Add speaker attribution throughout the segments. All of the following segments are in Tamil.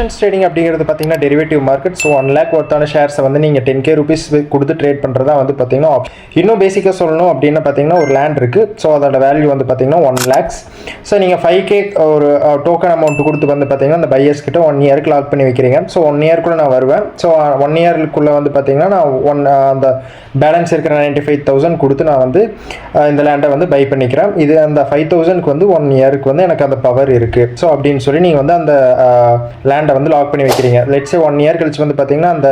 Speaker 1: ஆப்ஷன்ஸ் ட்ரேடிங் அப்படிங்கிறது பார்த்தீங்கன்னா டெரிவேட்டிவ் மார்க்கெட். ஸோ 1 lakh ஒர்த்தான ஷேர்ஸை வந்து நீங்கள் 10K rupees கொடுத்து ட்ரேட் பண்ணுறதா வந்து பார்த்தீங்கன்னா இன்னும் பேசிக்காக சொல்லணும் அப்படின்னு பார்த்தீங்கன்னா ஒரு லேண்ட் இருக்குது. ஸோ அதோட வேல்யூ வந்து பார்த்தீங்கன்னா 1 lakhs. ஸோ நீங்கள் 5K ஒரு டோக்கன் அமௌண்ட் கொடுத்து வந்து பார்த்தீங்கன்னா அந்த பையர்ஸ் கிட்ட 1 yearக்கு லாக் பண்ணி வைக்கிறீங்க. ஸோ 1 yearக்குள்ளே நான் வருவேன். ஸோ 1 yearக்குள்ளே வந்து பார்த்தீங்கன்னா நான் அந்த பேலன்ஸ் இருக்கிற 95,000 கொடுத்து நான் வந்து இந்த லேண்டை வந்து பை பண்ணிக்கிறேன். இது அந்த 5,000க்கு வந்து 1 yearக்கு வந்து எனக்கு அந்த பவர் இருக்குது. ஸோ அப்படின்னு சொல்லி நீங்கள் வந்து அந்த லேண்டை வந்து லாக் பண்ணி வைக்கிறீங்க. லெட்ஸே 1 year கழிச்சு வந்து பார்த்தீங்கன்னா அந்த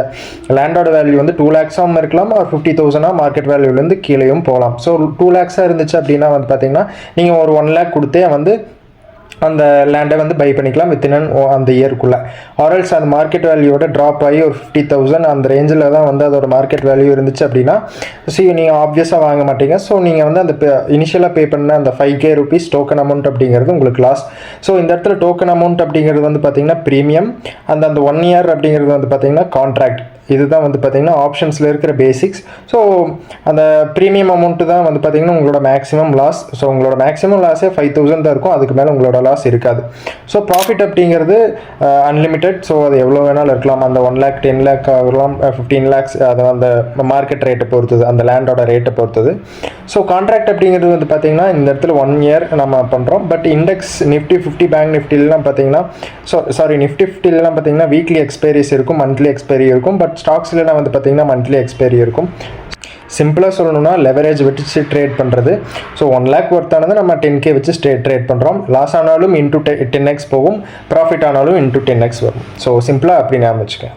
Speaker 1: லேண்டோட வேல்யூ வந்து 2 lakhs இருக்கலாம், ஒரு 50,000 மார்க்கெட் வேல்யூலேருந்து கீழேயும் போகலாம். ஸோ 2 lakhs இருந்துச்சு அப்படின்னா வந்து பார்த்தீங்கன்னா நீங்கள் ஒரு 1 lakh கொடுத்தே வந்து அந்த லேண்டை வந்து பை பண்ணிக்கலாம் வித்தின் அந்த இயர்க்குள்ளே. ஆர்எல்ஸ் அந்த மார்க்கெட் வேல்யூவோட ட்ராப் ஆகி ஒரு 50,000 அந்த ரேஞ்சில் தான் வந்து அதோட மார்க்கெட் வேல்யூ இருந்துச்சு அப்படின்னா நீங்கள் ஆப்வியஸாக வாங்க மாட்டீங்க. ஸோ நீங்கள் வந்து அந்த இனிஷியலாக பே பண்ண அந்த 5K rupees டோக்கன் அமௌண்ட் அப்படிங்கிறது உங்களுக்கு லாஸ். ஸோ இந்த இடத்துல டோக்கன் அமௌண்ட் அப்படிங்கிறது வந்து பார்த்தீங்கன்னா ப்ரீமியம், அந்த 1 year அப்படிங்கிறது வந்து பார்த்தீங்கன்னா கான்ட்ராக்ட். இதுதான் வந்து பார்த்தீங்கன்னா ஆப்ஷன்ஸில் இருக்கிற பேசிக்ஸ். ஸோ அந்த ப்ரீமியம் அமௌண்ட்டு தான் வந்து பார்த்தீங்கன்னா உங்களோட மேக்ஸிமம் லாஸ். ஸோ உங்களோட மேக்ஸிமம் லாஸே 5,000 தான் இருக்கும், அதுக்கு மேலே உங்களோட லாஸ் இருக்காது. ஸோ ப்ராஃபிட் அப்படிங்கிறது அன்லிமிட்டெட். ஸோ அது எவ்வளோ வேணாலும் இருக்கலாம். அந்த 1 lakh 10 lakh ஆகலாம், 15 lakhs, அது அந்த மார்க்கெட் ரேட்டை பொறுத்தது, அந்த லேண்டோட ரேட்டை பொறுத்தது. ஸோ கான்ட்ராக்ட் அப்படிங்கிறது வந்து பார்த்தீங்கன்னா இந்த இடத்துல 1 year நம்ம பண்ணுறோம். பட் இண்டெக்ஸ் நிஃப்டி 50 பேங்க் நிஃப்டிலாம் பார்த்தீங்கன்னா நிஃப்டி 50லாம் பார்த்தீங்கன்னா வீக்லி எக்ஸ்பைரிஸ் இருக்கும், மந்த்லி எக்ஸ்பைரி இருக்கும். பட் ஸ்டாக்ஸ்லாம் வந்து பார்த்தீங்கன்னா மந்த்லி எக்ஸ்பைரி இருக்கும். சிம்பிளாக சொல்லணும்னா லெவரேஜ் வச்சு ட்ரேட் பண்ணுறது. ஸோ 1 lakh ஒர்த்தானது நம்ம 10K வச்சு ட்ரேட் பண்ணுறோம். லாஸ் ஆனாலும் இன்டூ 10x போகும், ப்ராஃபிட் ஆனாலும் இன்டூ 10x வரும். ஸோ சிம்பிளாக அப்படி ஞாபகம் வச்சுக்கேன்.